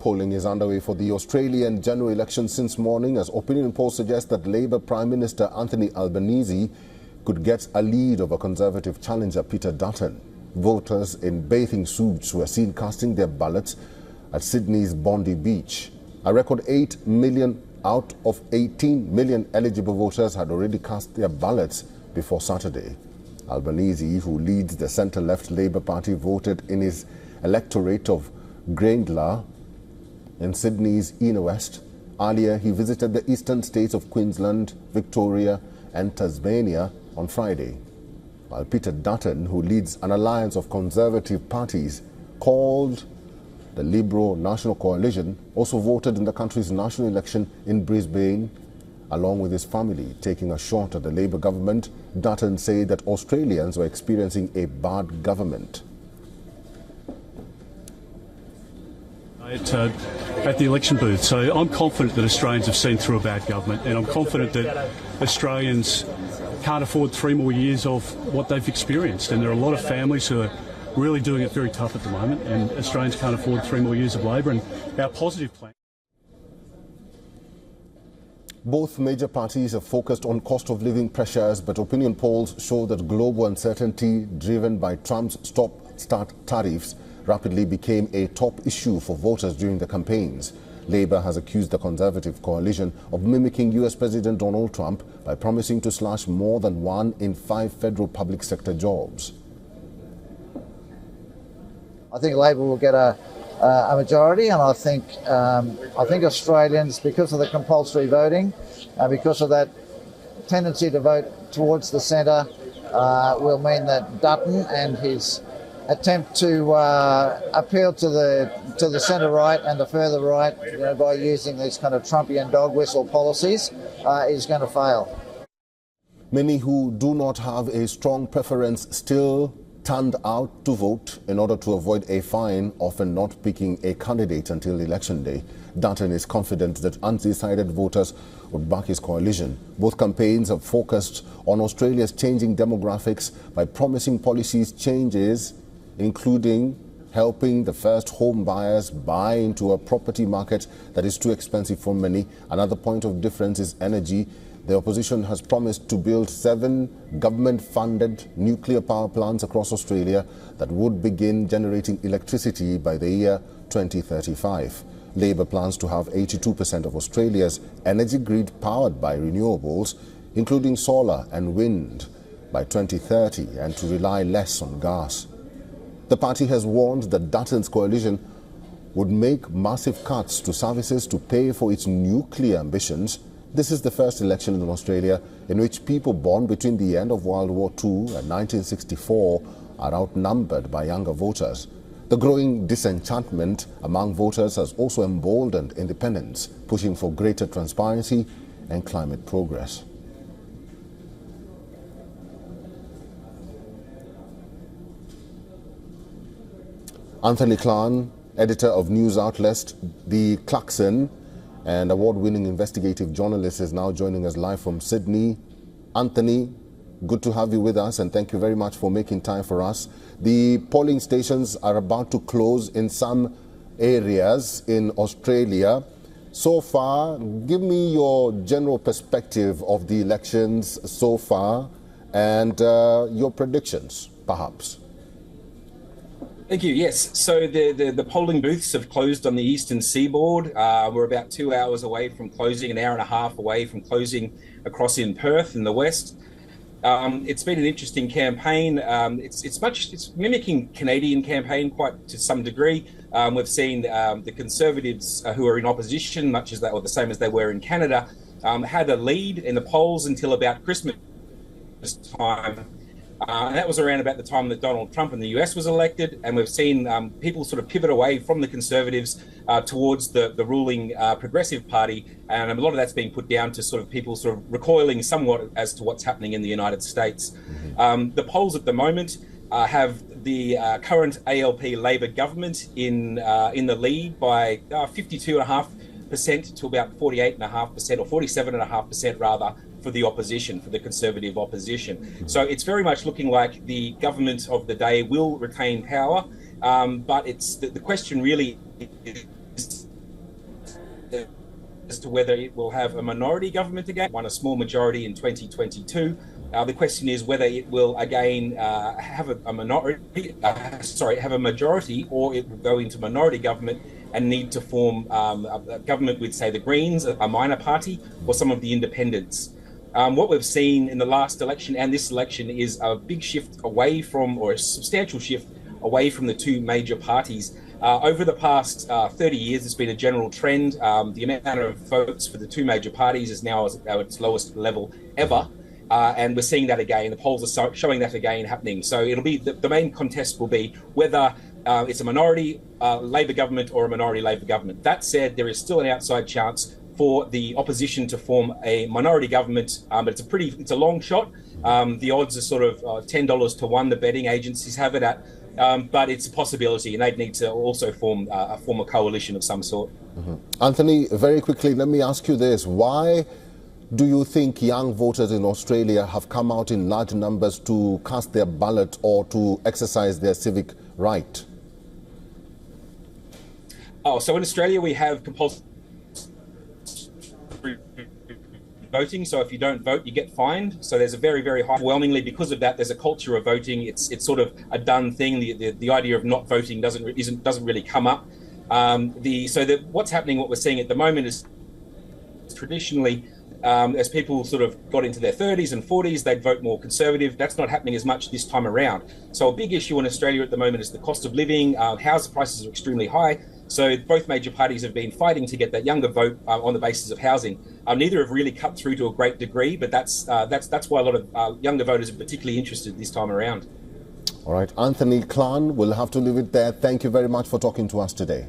Polling is underway for the Australian general election since morning, as opinion polls suggest that Labour Prime Minister Anthony Albanese could get a lead over Conservative challenger Peter Dutton. Voters in bathing suits were seen casting their ballots at Sydney's Bondi Beach. A record 8 million out of 18 million eligible voters had already cast their ballots before Saturday. Albanese, who leads the centre-left Labour Party, voted in his electorate of Grayndler in Sydney's inner west. Earlier, he visited the eastern states of Queensland, Victoria and Tasmania on Friday. While Peter Dutton, who leads an alliance of conservative parties called the Liberal National Coalition, also voted in the country's national election in Brisbane, along with his family. Taking a shot at the Labour government, Dutton said that Australians were experiencing a bad government. At the election booth. So I'm confident that Australians have seen through a bad government, and I'm confident that Australians can't afford 3 more years of what they've experienced. And there are a lot of families who are really doing it very tough at the moment, and Australians can't afford 3 more years of Labor. And our positive plan. Both major parties have focused on cost of living pressures, but opinion polls show that global uncertainty driven by Trump's stop-start tariffs rapidly became a top issue for voters during the campaigns. Labour has accused the Conservative coalition of mimicking US President Donald Trump by promising to slash more than 1 in 5 federal public sector jobs. I think Labor will get a majority, and I think Australians, because of the compulsory voting, because of that tendency to vote towards the centre, will mean that Dutton and his attempt to appeal to the centre right and the further right, by using these kind of Trumpian dog whistle policies, is going to fail. Many who do not have a strong preference still turned out to vote in order to avoid a fine, often not picking a candidate until election day. Dutton is confident that undecided voters would back his coalition. Both campaigns have focused on Australia's changing demographics by promising policies changes, including helping the first home buyers buy into a property market that is too expensive for many. Another point of difference is energy. The opposition has promised to build 7 government-funded nuclear power plants across Australia that would begin generating electricity by the year 2035. Labour plans to have 82% of Australia's energy grid powered by renewables, including solar and wind, by 2030, and to rely less on gas. The party has warned that Dutton's coalition would make massive cuts to services to pay for its nuclear ambitions. This is the first election in Australia in which people born between the end of World War II and 1964 are outnumbered by younger voters. The growing disenchantment among voters has also emboldened independents, pushing for greater transparency and climate progress. Anthony Clarn, editor of news outlet The Clarkson and award-winning investigative journalist, is now joining us live from Sydney. Anthony, good to have you with us, and thank you very much for making time for us. The polling stations are about to close in some areas in Australia. So far, give me your general perspective of the elections so far and your predictions, perhaps. Thank you. Yes. So the polling booths have closed on the eastern seaboard. We're about 2 hours away from closing, an hour and a half away from closing across in Perth in the west. It's been an interesting campaign. It's mimicking Canadian campaign quite to some degree. We've seen the Conservatives who are in opposition, much as that, or the same as they were in Canada, had a lead in the polls until about Christmas time. And that was around about the time that Donald Trump in the US was elected, and we've seen people sort of pivot away from the Conservatives towards the ruling Progressive Party, and a lot of that's being put down to sort of people sort of recoiling somewhat as to what's happening in the United States. The polls at the moment have the current ALP Labor government in the lead by 52.5% to about 48.5% or 47.5% rather, for the opposition, for the Conservative opposition. So it's very much looking like the government of the day will retain power, but it's the question really is as to whether it will have a minority government again, won a small majority in 2022. The question is whether it will again have a majority, or it will go into minority government and need to form a government with, say, the Greens, a minor party, or some of the independents. What we've seen in the last election and this election is a big shift away from, or a substantial shift away from, the two major parties. Over the past 30 years, it's been a general trend. The amount of votes for the two major parties is now at its lowest level ever. And we're seeing that again. The polls are showing that again happening. So it'll be, the main contest will be whether it's a minority Labor government or a minority Labor government. That said, there is still an outside chance for the opposition to form a minority government, but it's a long shot. The odds are sort of $10 to 1, the betting agencies have it at. But it's a possibility, and they'd need to also form a coalition of some sort. Anthony, very quickly, let me ask you this. Why do you think young voters in Australia have come out in large numbers to cast their ballot or to exercise their civic right? So in Australia, we have compulsory voting. So if you don't vote, you get fined. So there's a very, very high, overwhelmingly because of that, there's a culture of voting. It's sort of a done thing. The idea of not voting doesn't really come up. What's happening, what we're seeing at the moment is traditionally, as people sort of got into their 30s and 40s, they'd vote more conservative. That's not happening as much this time around. So a big issue in Australia at the moment is the cost of living. House prices are extremely high. So both major parties have been fighting to get that younger vote on the basis of housing. Neither have really cut through to a great degree, but that's why a lot of younger voters are particularly interested this time around. All right, Anthony Clan, we'll have to leave it there. Thank you very much for talking to us today.